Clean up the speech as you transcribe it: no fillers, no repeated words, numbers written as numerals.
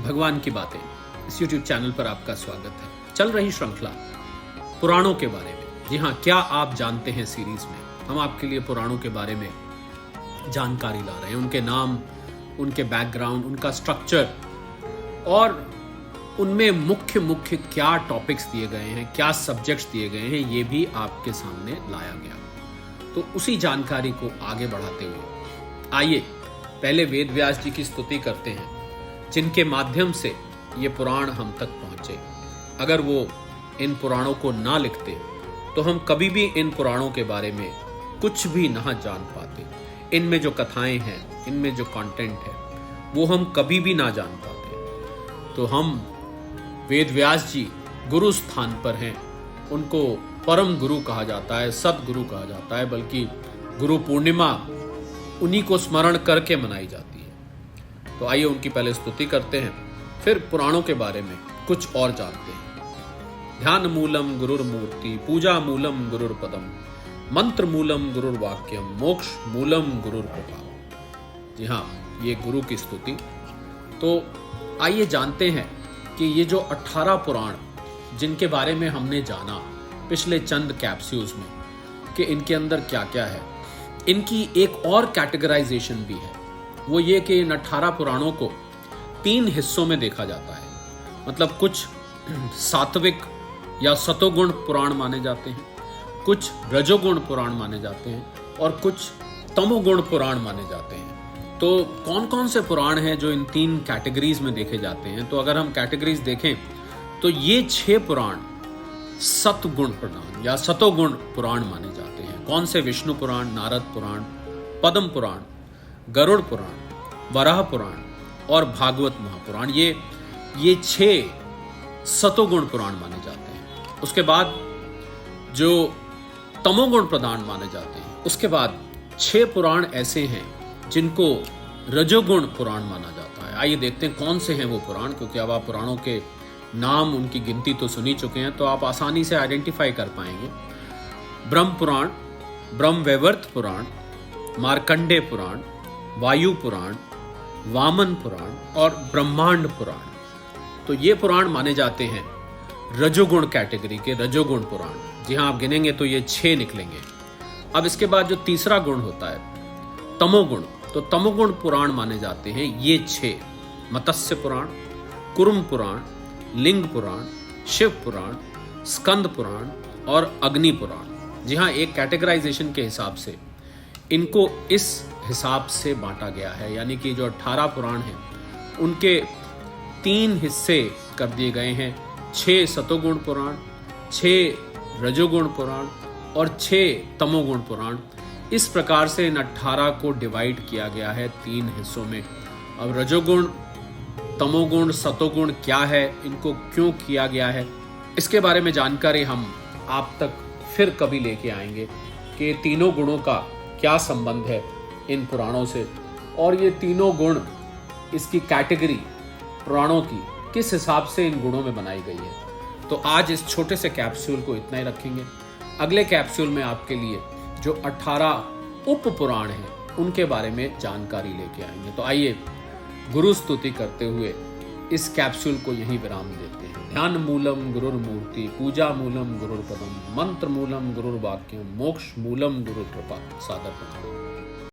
भगवान की बातें इस YouTube चैनल पर आपका स्वागत है। चल रही श्रृंखला पुराणों के बारे में। जी हाँ, क्या आप जानते हैं सीरीज में हम आपके लिए पुराणों के बारे में जानकारी ला रहे हैं, उनके नाम, उनके बैकग्राउंड, उनका स्ट्रक्चर और उनमें मुख्य मुख्य क्या टॉपिक्स दिए गए हैं, क्या सब्जेक्ट्स दिए गए हैं, ये भी आपके सामने लाया गया। तो उसी जानकारी को आगे बढ़ाते हुए आइए पहले वेद व्यास जी की स्तुति करते हैं, जिनके माध्यम से ये पुराण हम तक पहुंचे। अगर वो इन पुराणों को ना लिखते तो हम कभी भी इन पुराणों के बारे में कुछ भी ना जान पाते। इनमें जो कथाएं हैं, इनमें जो कंटेंट है, वो हम कभी भी ना जान पाते। तो हम वेद व्यास जी गुरु स्थान पर हैं। उनको परम गुरु कहा जाता है, सदगुरु कहा जाता है, बल्कि गुरु पूर्णिमा उन्हीं को स्मरण करके मनाई जाती है। तो आइए उनकी पहले स्तुति करते हैं, फिर पुराणों के बारे में कुछ और जानते हैं। ध्यान मूलम गुरुर्मूर्ति, पूजा मूलम गुरुर्पदम, मंत्र मूलम गुरुर्वाक्यम, मोक्ष मूलम गुरुर्कृपा। जी हाँ, ये गुरु की स्तुति। तो आइए जानते हैं कि ये जो 18 पुराण जिनके बारे में हमने जाना पिछले चंद कैप्सूल्स में कि इनके अंदर क्या क्या है, इनकी एक और कैटेगराइजेशन भी है। वो ये कि इन 18 पुराणों को 3 हिस्सों में देखा जाता है। मतलब कुछ सात्विक या सतोगुण पुराण माने जाते हैं, कुछ रजोगुण पुराण माने जाते हैं और कुछ तमोगुण पुराण माने जाते हैं। तो कौन कौन से पुराण हैं जो इन 3 कैटेगरीज में देखे जाते हैं? तो अगर हम कैटेगरीज देखें तो ये 6 पुराण सतगुण पुराण या सतोगुण पुराण माने जाते हैं। कौन से? विष्णु पुराण, नारद पुराण, पद्म पुराण, गरुड़ पुराण, वराह पुराण और भागवत महापुराण। ये 6 सतोगुण पुराण माने जाते हैं। उसके बाद जो तमोगुण प्रधान माने जाते हैं, उसके बाद 6 पुराण ऐसे हैं जिनको रजोगुण पुराण माना जाता है। आइए देखते हैं कौन से हैं वो पुराण, क्योंकि अब आप पुराणों के नाम, उनकी गिनती तो सुनी चुके हैं, तो आप आसानी से आइडेंटिफाई कर पाएंगे। ब्रह्म पुराण, ब्रह्मवैवर्त पुराण, मार्कंडेय पुराण, वायु पुराण, वामन पुराण और ब्रह्मांड पुराण। तो ये पुराण माने जाते हैं रजोगुण कैटेगरी के, रजोगुण पुराण। जी हाँ, आप गिनेंगे तो ये 6 निकलेंगे। अब इसके बाद जो तीसरा गुण होता है तमोगुण, तो तमोगुण पुराण माने जाते हैं ये 6: मत्स्य पुराण, कुर्म पुराण, लिंग पुराण, शिव पुराण, स्कंद पुराण और अग्नि पुराण। जी हाँ, एक कैटेगराइजेशन के हिसाब से इनको इस हिसाब से बांटा गया है, यानी कि जो 18 पुराण हैं उनके 3 हिस्से कर दिए गए हैं: 6 सतोगुण पुराण, 6 रजोगुण पुराण और 6 तमोगुण पुराण। इस प्रकार से इन 18 को डिवाइड किया गया है 3 हिस्सों में। अब रजोगुण, तमोगुण, सतोगुण क्या है, इनको क्यों किया गया है, इसके बारे में जानकारी हम आप तक फिर कभी लेके आएंगे कि तीनों गुणों का क्या संबंध है इन पुराणों से और ये तीनों गुण, इसकी कैटेगरी पुराणों की किस हिसाब से इन गुणों में बनाई गई है। तो आज इस छोटे से कैप्सूल को इतना ही रखेंगे। अगले कैप्सूल में आपके लिए जो 18 उप पुराण हैं उनके बारे में जानकारी लेके आएंगे। तो आइए गुरु स्तुति करते हुए इस कैप्सूल को यहीं विराम देते हैं। ध्यान मूलम गुरुर्मूर्ति, पूजा मूलम गुरुर्पदम, मंत्र मूलम गुरुर्वाक्यम, मोक्ष मूलम गुरुर्कृपा। सादर प्रणाम।